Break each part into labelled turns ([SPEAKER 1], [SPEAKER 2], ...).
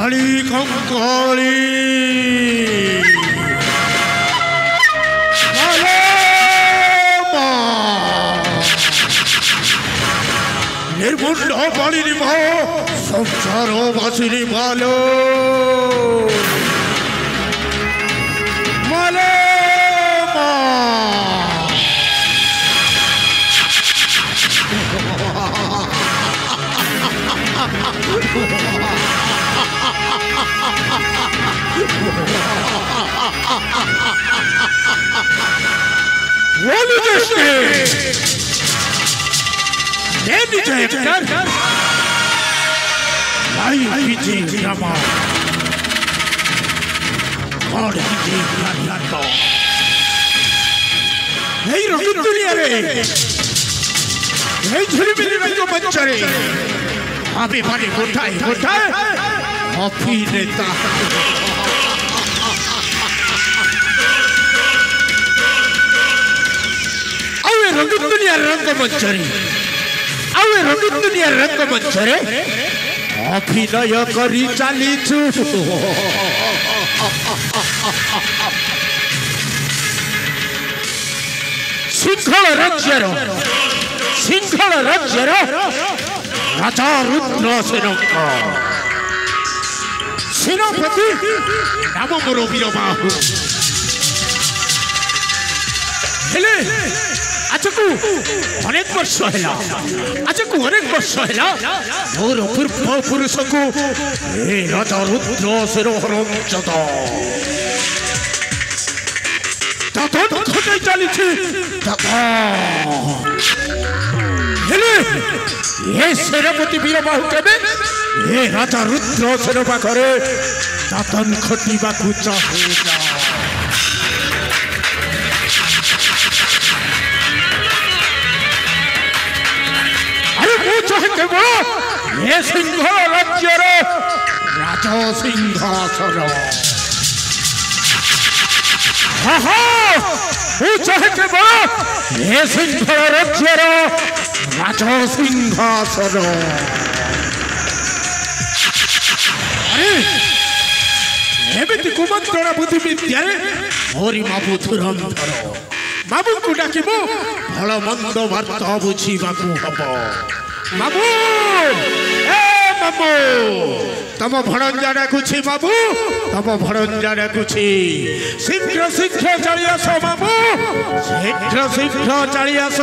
[SPEAKER 1] काली कंकाली निर्मुंड बाली निभाओ संसारो बासी निभालो माले अभी पानी उठाए अभी नेता अवे रंगी दुनिया रंगमंचरे अभिनय करी चलीछु सिंहल राज्यर राजा रुद्र सेनापति नाम मोर वीर बाहु हेले आज को अनेक वर्ष है मोर पूर्व पुरुष को राजा रुद्र सेरोहरंचद चली सेनापति वीर बाहु के राजा रुद्र सेन पाखे दातन खटिबा चाहे केवल ये सिंह राज्यर राजा सिंहासन चाहे केवल ये सिंह राज्यर राजा सिंहासन एमती कुमंत्रणा बुद्धि विद्या मोरी मामू धुरंधर मामू को डाकिबो भल मंद वार्ता बुझीबाकू हबो मामू ए मामू तम भणंजा डाकुछि मामू तम भणंजा डाकुछि शीघ्र चली आस मामू शीघ्र चली आस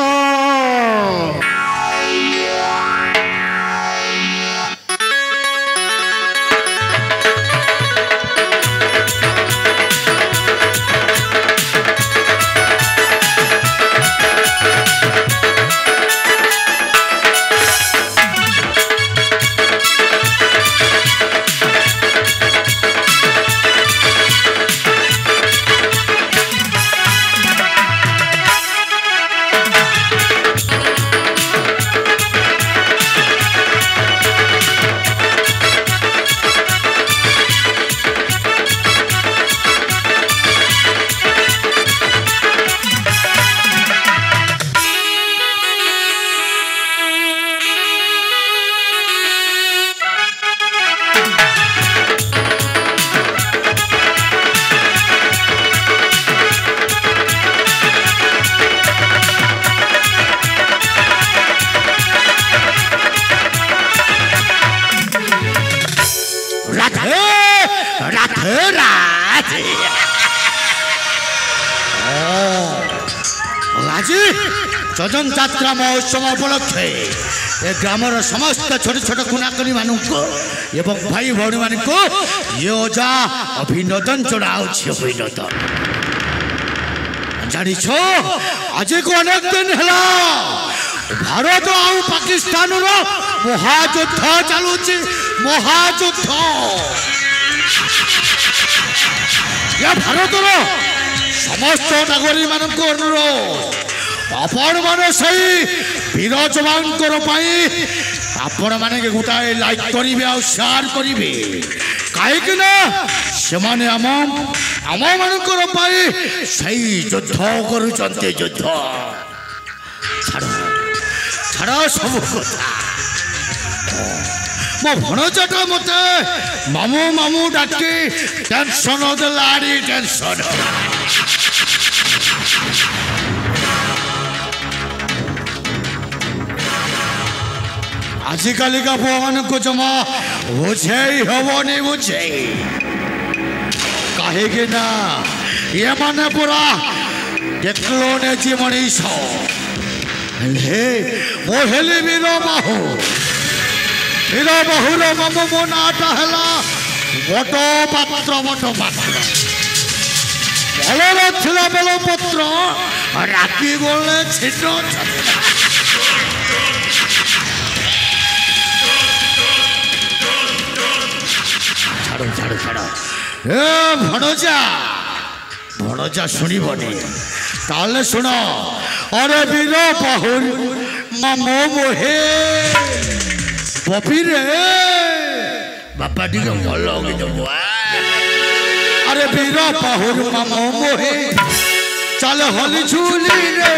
[SPEAKER 1] जजन यात्रा महोत्सव उपलक्षे ग्रामर समस्त छोट छोट कुनाकनी मानक एवं भाई भौणी मानक ये ओजा अभिनंदन चढ़ाऊँ अभिनंदन जानिछ आज को अनेक दिन है भारत आउ पाकिस्तान महायुद्ध चलुची महायुद्ध या भारत समस्त नागरिक मान अनुरोध आपण मैंने सही वीर जवान आपण मैंने गोटाए लाइक करेंगे आ शेयर करेंगे कहीं से माने आम मानकर सही युद्ध कर युद्ध छाड़ सब कथा मो भणजाटा मते मामू मामू डाकी टेंशन देलाड़ी टेंशन आजिकल का फोन को जमा बुझे हवनी बुझे कहेगी ना ये माने पूरा देखलो ने जीवनी सो हे मोहली वीरो बाहु रो मम मो नाटा हला वटो पात्र भलो थिला बेलो पत्र राखी बोले छिटो छाड़ो ए भणजा शुणबनी ताले शुण अरे वीर बहुल ममो मोहे बपी रे बापा टी भल अरे वीर बहुल ममो मोहे चल हली झूली रे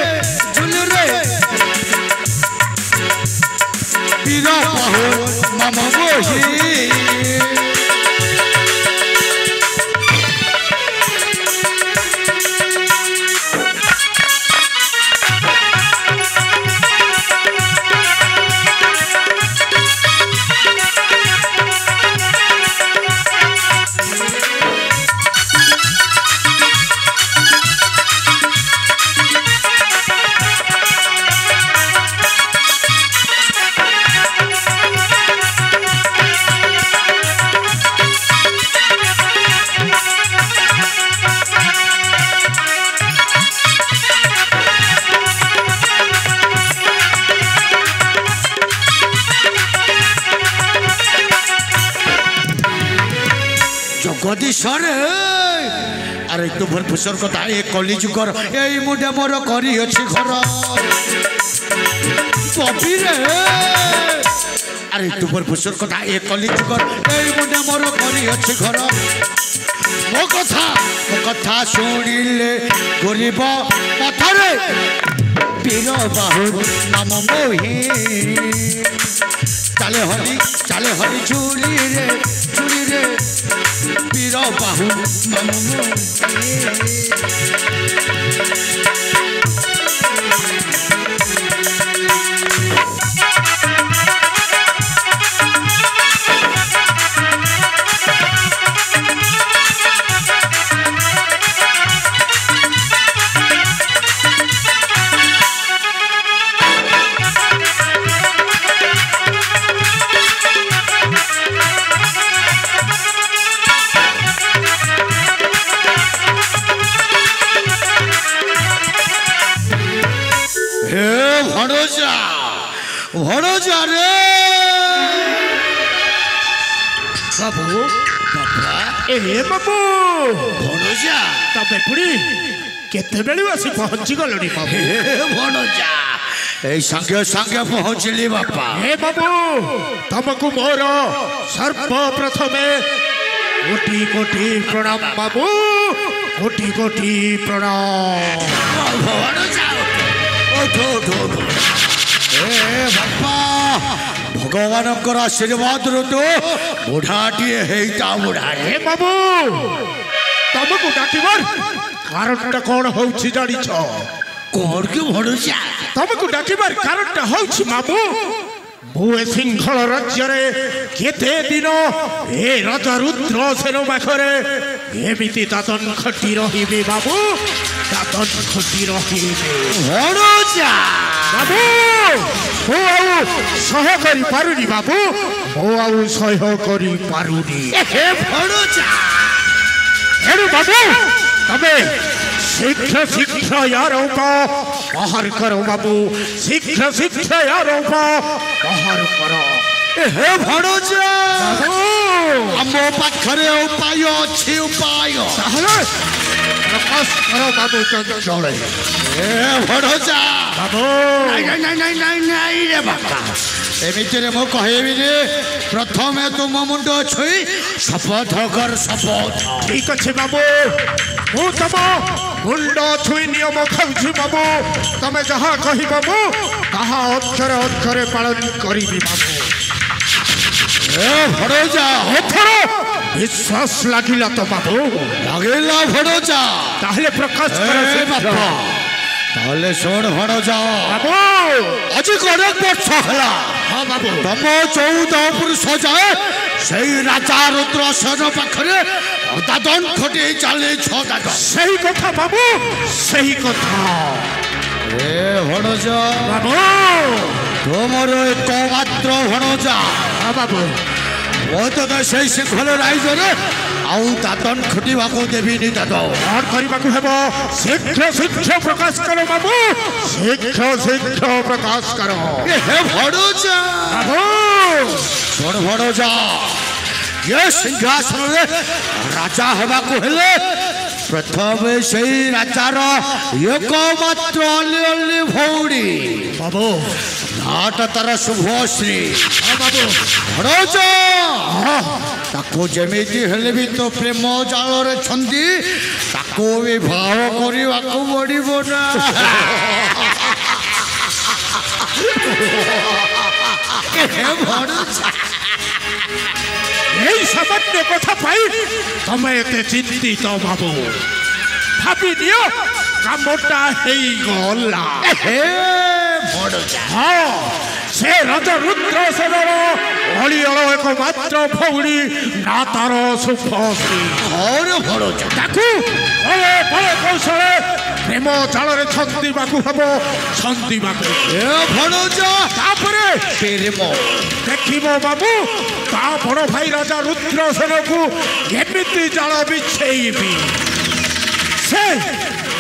[SPEAKER 1] वीर बहुल ममो मोहे सरे अरे तू भर फुसर कथा ए कली जुगर ए मुंडे मोर करी अछि घर बबी रे अरे तू भर फुसर कथा ए कली जुगर ए मुंडे मोर करी अछि घर मो कथा सुनिले गरीब पथरे पीर बाहु नाम मोहि चले हरी झूली रे पीर बाहु मामू भणजा रे बाबू बाबा
[SPEAKER 2] ए बाबू
[SPEAKER 1] भणजा
[SPEAKER 2] तबे पुरी केते बेली आसी पहुंची गलनी बाबू
[SPEAKER 1] भणजा ए संगे पहुंचली बापा
[SPEAKER 2] हे बाबू तुमको मोर सर्वप्रथमे कोटि कोटि प्रणाम बाबू कोटि प्रणाम
[SPEAKER 1] भणजा ओठो बापा भगवान आशीर्वाद रो तो बुढ़ाटी बुढ़ा
[SPEAKER 2] हे बाबू तुमको डाकिबार कारण कौन होउछि जानि छ
[SPEAKER 1] कौन के भणजा
[SPEAKER 2] तुमको डाकिबार कारण होउछि मामू मुए सिंहल राज्य रे केते दिन ए राजा रुद्र सेन पाखरे एमिति दातन खटी रहिबे बाबू दातन खटी रहिबे
[SPEAKER 1] भणजा
[SPEAKER 2] बाबू हो आउ सह करी पारुनी बाबू हो आउ सह करी पारुनी
[SPEAKER 1] हे भणजा
[SPEAKER 2] हेनु बाबू तबे शीघ्र यार बाहर करो बाबू शीघ्र यार बाहर करो
[SPEAKER 1] हे भणजा आमो पाखरे उपाय अछि उपाय
[SPEAKER 2] प्रकाश करो बाबू चले
[SPEAKER 1] हे भणजा
[SPEAKER 2] बाबू
[SPEAKER 1] नहीं रे बाबा एमिति रे मो कहबी रे प्रथमे तुम मुंड छुई शपथ कर शपथ
[SPEAKER 2] ठीक अच्छे बाबू मु तम मुंड छुई नियम खाऊछि बाबू तमे जहाँ कही बाबू ताहा अक्षरे पालन करी बाबू
[SPEAKER 1] ଏ ଭଣଜା
[SPEAKER 2] ଏଥର ବିଶ୍ୱାସ ଲାଗିଲା ତ ବାବୁ
[SPEAKER 1] ଲାଗିଲା ଭଣଜା
[SPEAKER 2] ତାହେଲେ ପ୍ରକାଶ କର
[SPEAKER 1] ଏ
[SPEAKER 2] ଶୀଘ୍ର।
[SPEAKER 1] ବାପା ତାହେଲେ ଶୁଣ ଭଣଜା
[SPEAKER 2] ବାବୁ
[SPEAKER 1] ଆଜି ଅନେକ ବର୍ଷ ହେଲା
[SPEAKER 2] ହଁ ବାବୁ
[SPEAKER 1] ତମ 14 ପୁରୁଷ ଯାଏ ସେଇ ରାଜା ରୁଦ୍ରସେନ ପାଖରେ ଦାଦନ ଖଟି ଚାଲେ 6 ଦାଦନ
[SPEAKER 2] ସେଇ କଥା ବାବୁ ସେଇ କଥା
[SPEAKER 1] ଏ ଭଣଜା
[SPEAKER 2] ବାବୁ
[SPEAKER 1] ତୁମର ଏକ ମାତ୍ର ଭଣଜା
[SPEAKER 2] ହଁ ବାବୁ
[SPEAKER 1] ମୁଁ ତ ସେଇ ଶୃଙ୍ଖଳ ରାଇଜରେ ଆଉ ଦାଦନ ଖଟିବାକୁ ଦେବିନି ଦାଦ
[SPEAKER 2] କଣ କରିବାକୁ ହେବ ଶୀଘ୍ର ଶୀଘ୍ର ପ୍ରକାଶ କର ବାବୁ ଶୀଘ୍ର ଶୀଘ୍ର ପ୍ରକାଶ କର
[SPEAKER 1] ହେ ଭଣଜା
[SPEAKER 2] ବାବୁ
[SPEAKER 1] ଶୁଣ ଭଣଜା ଏ ସିଂହାସନରେ ରାଜା ହେବାକୁ ହେଲେ ପ୍ରଥମେ ସେଇ ରାଜାର ଏକମାତ୍ର ଅଲି ଭଉଣୀ
[SPEAKER 2] ବାବୁ
[SPEAKER 1] ନାଟ ତାର ଶୁଭଶ୍ରୀ
[SPEAKER 2] ହଁ ବାବୁ
[SPEAKER 1] ଭଣଜା ତାକୁ ଯେମିତି ହେଲେ ବି ତ ପ୍ରେମ ଜାଳରେ ଛନ୍ଦି ତାକୁ ବିବାହ କରିବାକୁ ପଡ଼ିବ ନା ହେ ଭଣଜା
[SPEAKER 2] এই সামান্য কথা পাই তুমি এতে চিন্তিত বাবু ভাবি নিও কামটা হেই গলা
[SPEAKER 1] হে ভণজা
[SPEAKER 2] হ্যাঁ সে রাজা রুদ্রসেনর অলিয়ল একমাত্র ভৌণী না তার শুভশ্রী
[SPEAKER 1] और भणजा
[SPEAKER 2] তাকু বলে বলে কৌশলে প্রেম জালরে ছন্দিবাকু হব ছন্দিবাকু
[SPEAKER 1] ए भणजा
[SPEAKER 2] তারপরে
[SPEAKER 1] प्रेम
[SPEAKER 2] দেখিব বাবু তা বড় ভাই রাজা রুদ্রসেনকু এমিতি জাল বিছেইবি সে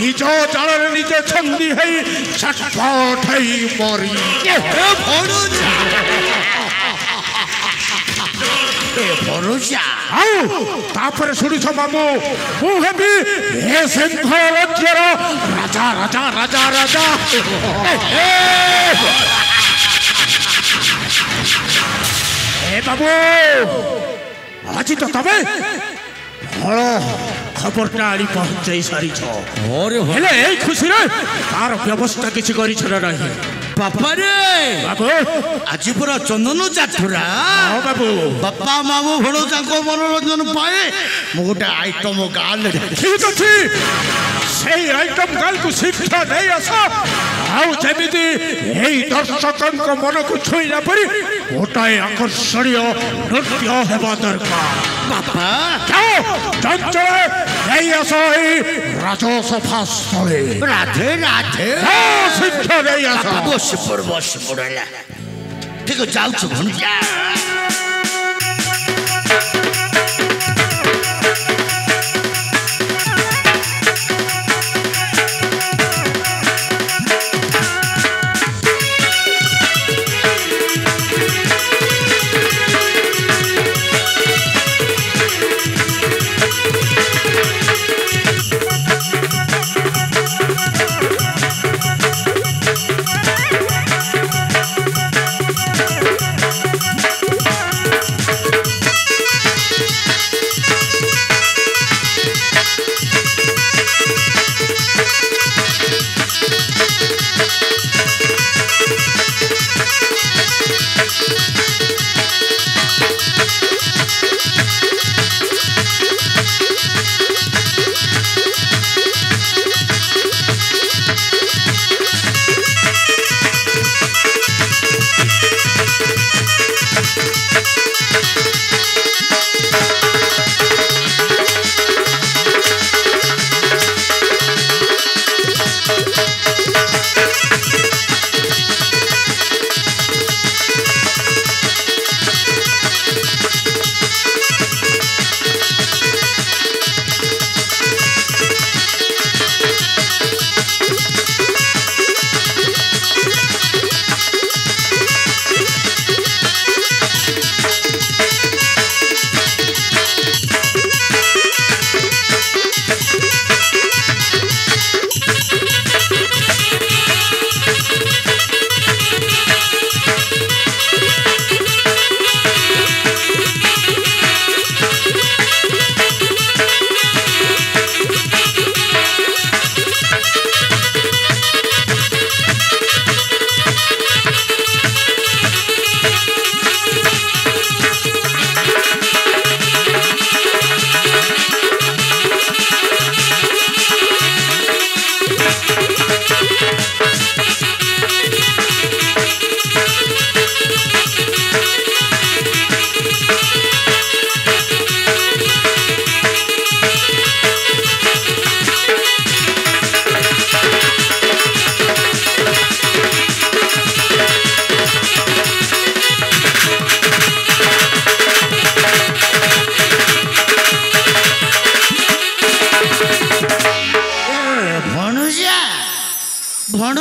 [SPEAKER 2] নিজ জালরে নিজে ছন্দি হই ছটফট হই মরি
[SPEAKER 1] ए भणजा ए भणजा
[SPEAKER 2] আউ তারপরে শুনিছ বাবু মু হেবি এ সিংহ রাজ্যর রাজা রাজা রাজা রাজা এ বাবু আজি তো তবে বড় খবরটা আনি পৌঁছাই সারিছ
[SPEAKER 1] और
[SPEAKER 2] হেলে এই খুশিরে তার ব্যবস্থা কিছু করিছ না নাহি
[SPEAKER 1] बापा रे
[SPEAKER 2] বাবু
[SPEAKER 1] आज पूरा चंदन जात्रा
[SPEAKER 2] হ্যাঁ বাবু
[SPEAKER 1] बापा मामू भणजा को मनोरंजन पाए मु गोटे आइटम गाल
[SPEAKER 2] ঠিক আছে সেই আইটম গালକୁ শীঘ্র নেই আস ଆଉ ଯେମିତି এই ଦର୍ଶକଙ୍କ ମନକୁ ଛୁଇଁଲା ପରି ଗୋଟାଏ ଆକର୍ଷଣୀୟ ନୃତ୍ୟ ହେବା ଦରକାର
[SPEAKER 1] बापा
[SPEAKER 2] ଯାଅ ଚଞ୍ଚଳ ନେଇ ଆସ ଏଇ ରାଜସଭା ସ୍ଥଳେ
[SPEAKER 1] राधे राधे
[SPEAKER 2] ଶୀଘ୍ର ନେଇ ଆସ
[SPEAKER 1] बस पड़ है ठीक है जाऊ भणजा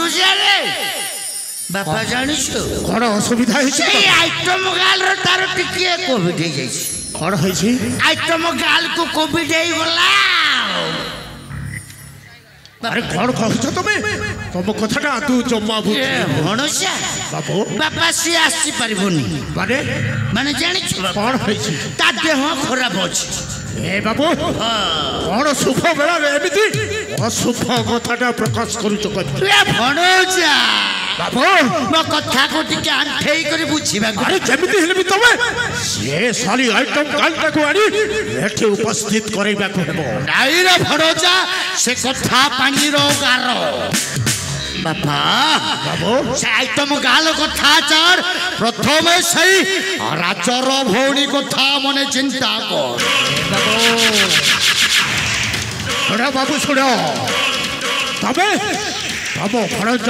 [SPEAKER 1] ଭଣୁଜାରେ ବାପା ଜାଣିଛୁ
[SPEAKER 2] କଣ ଅସୁବିଧା ହେଇଛି
[SPEAKER 1] ସେଇ ଆଇଟମ ଗାଲର ତାର ଟିକିଏ କୋଭିଡ ହେଇଯାଇଛି
[SPEAKER 2] କଣ ହେଇଛି
[SPEAKER 1] ଆଇଟମ ଗାଲକୁ କୋଭିଡ ହେଇଗଲା
[SPEAKER 2] ଆରେ କଣ କହୁଛ ତମେ ତମ କଥାଟା ତୁ ଜମା
[SPEAKER 1] ଭଣୁଜା
[SPEAKER 2] ବାବୁ
[SPEAKER 1] ବାପା ସିଏ ଆସିପାରିବନି
[SPEAKER 2] ମାନେ
[SPEAKER 1] ମାନେ ଜାଣିଛୁ
[SPEAKER 2] କଣ ହେଇଛି
[SPEAKER 1] ତା ଦେହ ଖରାପ ଅଛି
[SPEAKER 2] ଏ ବାବୁ କଣ ଶୁଭ ବେଳାରେ ଏମିତି ଅଶୁଭ କଥାଟା ପ୍ରକାଶ କରୁଛ
[SPEAKER 1] ଭଣୁଜା
[SPEAKER 2] ବାବୁ
[SPEAKER 1] ମୋ କଥାକୁ ଟିକେ ଆଣ୍ଠେଇ କରି ବୁଝିବାକୁ
[SPEAKER 2] ଆରେ ଯେମିତି ହେଲେ ବି ତମେ ସେ ସାରି ଆଇଟମ କାଲଟାକୁ ଆଣି ଏଠି ଉପସ୍ଥିତ କରାଇବାକୁ ହେବ
[SPEAKER 1] ନାଇରେ ଭଣୁଜା ସେ କଥା ପାଣିର ଗାର ବାପା
[SPEAKER 2] ବାବୁ
[SPEAKER 1] ସେ ଆଇଟମ ଗାଲ କଥା ଚାର ପ୍ରଥମେ ସେଇ ରାଜର ଭଉଣୀ କଥା ମନେ ଚିନ୍ତା କର
[SPEAKER 2] ଶୁଣ ବାବୁ ଶୁଣ ତମେ ତମ ଭଣଜ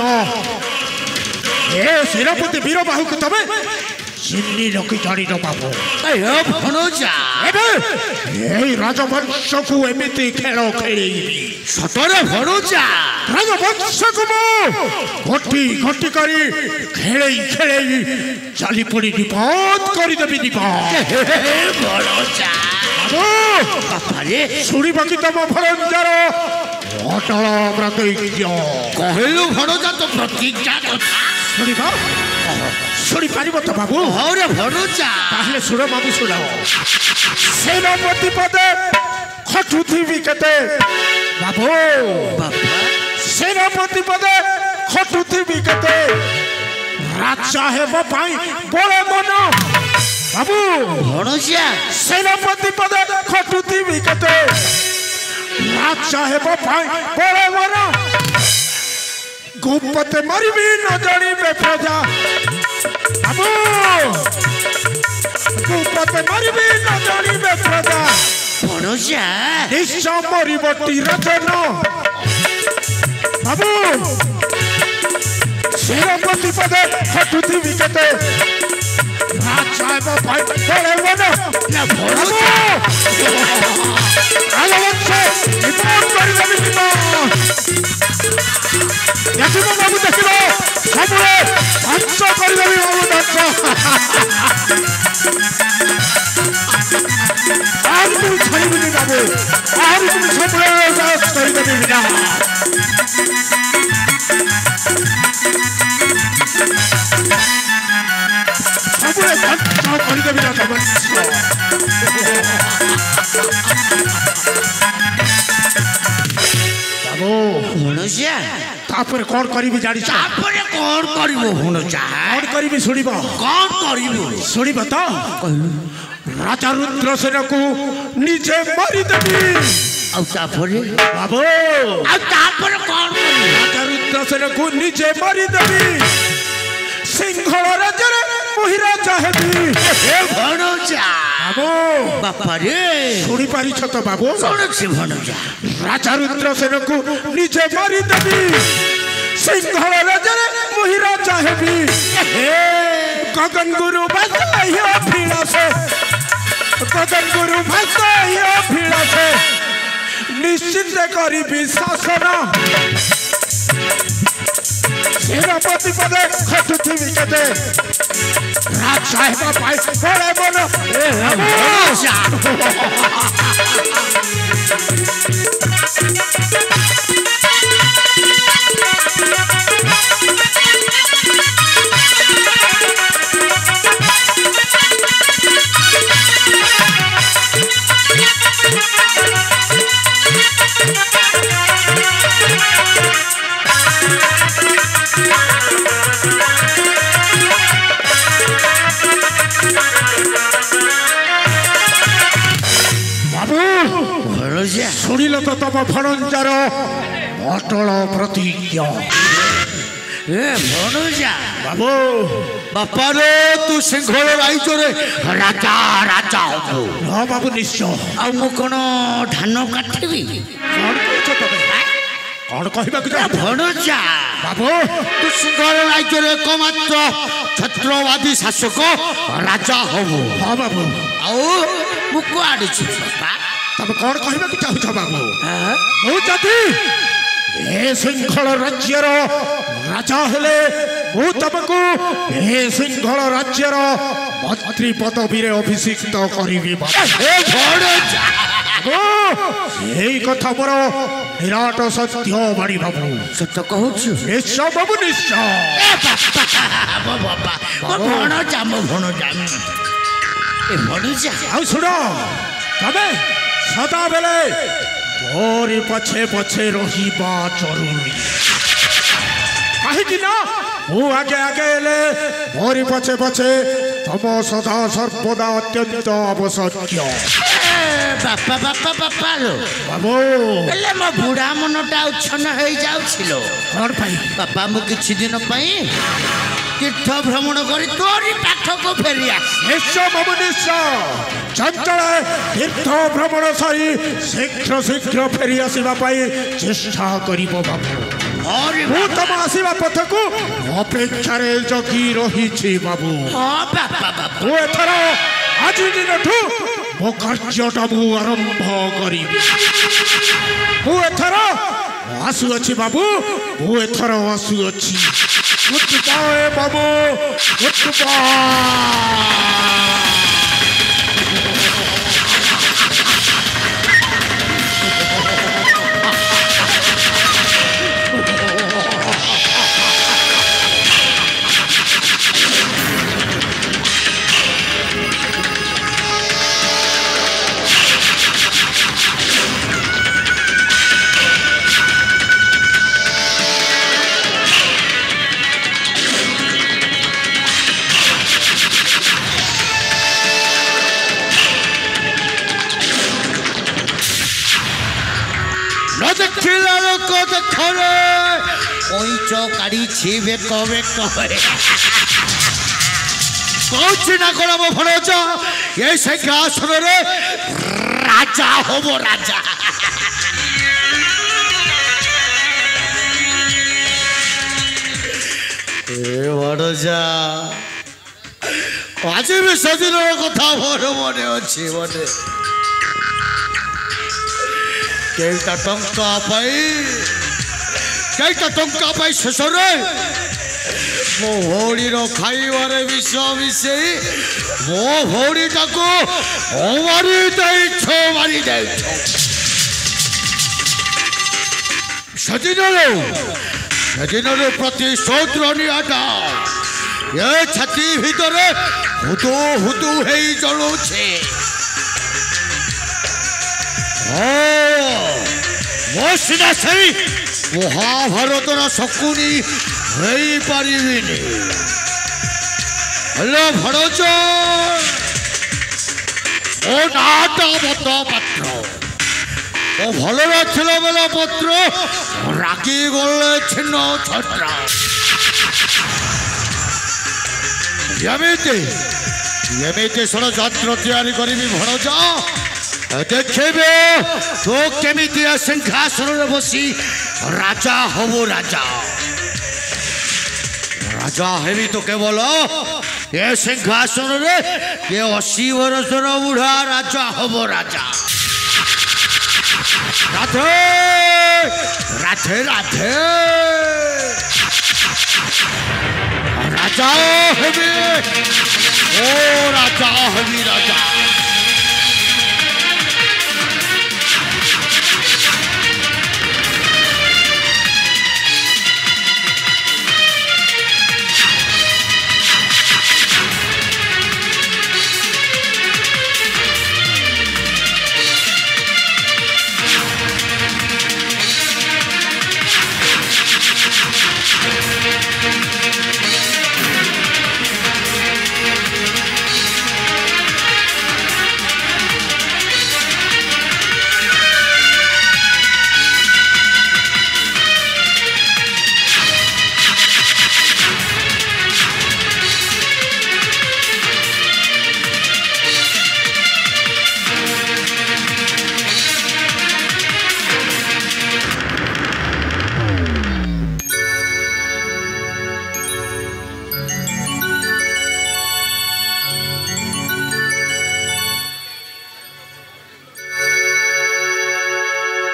[SPEAKER 2] ଏ ସେନାପତି ବୀର ବାହୁକୁ ତମେ ଚିହ୍ନି ରଖି ଜାଣିନ ବାବୁ
[SPEAKER 1] ଭଣୁଜା
[SPEAKER 2] ଏବେ ଏଇ ରାଜବଂଶକୁ ଏମିତି ଖେଳ ଖେଳେଇବି
[SPEAKER 1] ସତରେ ଭଣୁଜା
[SPEAKER 2] ରାଜବଂଶକୁ ମୁଁ ଘଟି ଘଟି କରି ଖେଳେଇ ଖେଳେଇ ଚାଲି ପଡ଼ି ନିପାତ କରିଦେବି ନିପାତ ଶୁଣିବ କି ତମ ଭଣଜାର ଅଟଳ ପ୍ରତିଜ୍ଞା
[SPEAKER 1] କହିଲୁ ଭଣୁଜା ତ ପ୍ରତିଜ୍ଞା କଥା
[SPEAKER 2] ଶୁଣିବ ଶୁଣିପାରିବ ତ ବାବୁ
[SPEAKER 1] ହଉରେ ଭଣୁଜା
[SPEAKER 2] ତାହେଲେ ଶୁଣ ବାବୁ ଶୁଣ ସେନାପତି ପଦେ ଖଟୁଥିବି କେତେ ବାବୁ ସେନାପତି ପଦେ ଖଟୁଥିବି କେତେ ରାଜା ହେବ ପାଇଁ ବଳ ମନ ବାବୁ
[SPEAKER 1] ଭଣୁଜା
[SPEAKER 2] ସେନାପତି ପଦେ ଖଟୁଥିବି କେତେ ରାଜା ହେବ ପାଇଁ ବଳ ମନ ଗୁପତେ ମରିବି ନ ଜାଣିବେ ପ୍ରଜା ବାବୁ ଗୁପତେ ମରିବି ନ ଜାଣିବେ ପ୍ରଜା
[SPEAKER 1] ଭଣୁଜା
[SPEAKER 2] ନିଶ୍ଚୟ ମରିବ ତୀରଜନ ବାବୁ ସେନାପତି ପଦେ ଖଟୁଥିବି କେତେ ରାଜା ହେବ ପାଇଁ ବଳ ମନ ଦେଖିବ ବାବୁ ଦେଖିବ ସବୁବେଳେ ଧ୍ୱଂସ କରିଦେବି ବାବୁ ଧ୍ୱଂସ ଆହୁରି ମୁଁ ଛାଡ଼ିବିନି ବାବୁ ଆହୁରି ମୁଁ ସବୁବେଳେ କରିଦେବି ବିନା ସବୁବେଳେ ଧ୍ୱଂସ କରିଦେବି ନା ବାବୁ
[SPEAKER 1] ଭଣୁଜା
[SPEAKER 2] ତାପରେ କଣ କରିବି ଜାଣିଛ
[SPEAKER 1] ତାପରେ କଣ କରିବ ଭଣୁଜା
[SPEAKER 2] କଣ କରିବି ଶୁଣିବ
[SPEAKER 1] କଣ କରିବୁ
[SPEAKER 2] ଶୁଣିବ ତ ରାଜା ରୁଦ୍ରସେନକୁ ନିଜେ ମାରିଦେବି
[SPEAKER 1] ଆଉ ତାପରେ
[SPEAKER 2] ବାବୁ
[SPEAKER 1] ଆଉ ତାପରେ କଣ କରିବୁ
[SPEAKER 2] ରାଜା ରୁଦ୍ରସେନକୁ ନିଜେ ମାରିଦେବି ସିଂହଳ ରାଜ୍ୟରେ ମହିରାଜା ହେବି
[SPEAKER 1] ଭଣୁଜା
[SPEAKER 2] ବାବୁ
[SPEAKER 1] ବାପାରେ
[SPEAKER 2] ଶୁଣିପାରିଛ ତ ବାବୁ
[SPEAKER 1] ଶୁଣୁଛି ଭଣୁଜା
[SPEAKER 2] ରାଜା ରୁଦ୍ରସେନକୁ ନିଜେ ମାରିଦେବି ସିଂହଳ ରାଜ୍ୟରେ ମହିରାଜା ହେବି ଗଗନ ଗୁରୁ ଭାଷା ଅଭିଳାଷେ ଗଗନ ଗୁରୁ ଭାଷା ଅଭିଳାଷେ ନିଶ୍ଚିତ କରିବି ଶାସନ ସେନାପତି ପଦେ ଖଟୁଥିବି କେତେ ରାଜା ହେବା ପାଇଁ ବଳେ ମନ ଶୁଣିଲ ତ ତମ ଭଣଜାର ଅଟଳ ପ୍ରତିଜ୍ଞା
[SPEAKER 1] ଭଣୁଜା
[SPEAKER 2] ବାବୁ
[SPEAKER 1] ବାପାରେ ତୁ ସିଂହଳ ରାଇଜରେ ରାଜା ରାଜା ହବୁ
[SPEAKER 2] ହଁ ବାବୁ ନିଶ୍ଚୟ
[SPEAKER 1] ଆଉ ମୁଁ କଣ ଧାନ କାଟିବି
[SPEAKER 2] କଣ କହୁଛ ତମେ କଣ କହିବାକୁ ଚାହ
[SPEAKER 1] ଭଣୁଜା
[SPEAKER 2] ବାବୁ
[SPEAKER 1] ତୁ ସିଂହଳ ରାଜ୍ୟରେ ଏକମାତ୍ର ଛତ୍ରବାଦୀ ଶାସକ ରାଜା ହବୁ
[SPEAKER 2] ହଁ ବାବୁ
[SPEAKER 1] ଆଉ ମୁଁ କୁଆଡ଼େ ଯିବି
[SPEAKER 2] ତମେ କଣ କହିବାକୁ ଚାହୁଁଛ ବାବୁ ମୁଁ ଯଦି ए सिंहल राज्यर राजा हेले मु तुमको ए सिंहल राज्यर मंत्री पदवी रे अभिषिक्त करिबी यही कथा मोर विराट सत्य बाड़ी बाबू
[SPEAKER 1] सत्य कहूँ
[SPEAKER 2] निश्चय बाबू निश्चय शुण तबे सदा बेले मोरी पछे पछे रहिबा जरूरी कहीं ना मु आगे आगे ले मोरी पछे पछे तम सदा सर्वदा अत्यंत आवश्यक
[SPEAKER 1] बापा बापा बापा लो
[SPEAKER 2] बाबू
[SPEAKER 1] हेले मो बुढ़ा मनटा उच्छन हो जाउछिलो
[SPEAKER 2] कौन पाई
[SPEAKER 1] बापा मु किछि दिन पई तीर्थ भ्रमण करी तोरी पाठ को फेरिया
[SPEAKER 2] निश्चय बाबू निश्चय चंचल तीर्थ भ्रमण सारी शीघ्र शीघ्र फेरी आसवा चेष्टा करिबो बाबू
[SPEAKER 1] अरे
[SPEAKER 2] मु तम आसवा पथ को अपेक्षा रे जगी रही बाबू
[SPEAKER 1] हां बापा बापा
[SPEAKER 2] मु एथर आज दिनठू मो कार्यटा मु आरंभ करी मु एथर आसु अछि बाबू मु एथर आसु अछि कुछ पाए बाबू कुछ पा
[SPEAKER 1] चौकाड़ी छीबे कबे कबे कौच ना कोला मो भरोज ये सिंहासन रे राजा होबो राजा ए भरोजा आज भी सदिन कथा मोर मने अछि मने केटा टंका पाई कईटा टंका पाई शेष मो भौड़ी खाइबार विष मिसे मो भौड़ी मारी मारी सदिन प्रति शोद्रनियाटा ये छाती भीतर हुतु हुतु हे जलुछे मो सीधा सही महाभारतर शकुनी हो पारिबिनी हेलो भरज ओ नाटा मत पात्र ओ भल नाला बेला पत्र रागी गले छिन्न छत्रा एमती षड्यंत्र तैयारी करी भरज देखे तो केमी सिंहासन बसी राजा हबो राजा राजा हेबी तो केवल ये सिंहासन रे ये 80 वर्षर बुढ़ा राजा हबो राजा राधे राधे राधे राजा हेबी ओ राजा हेबी राजा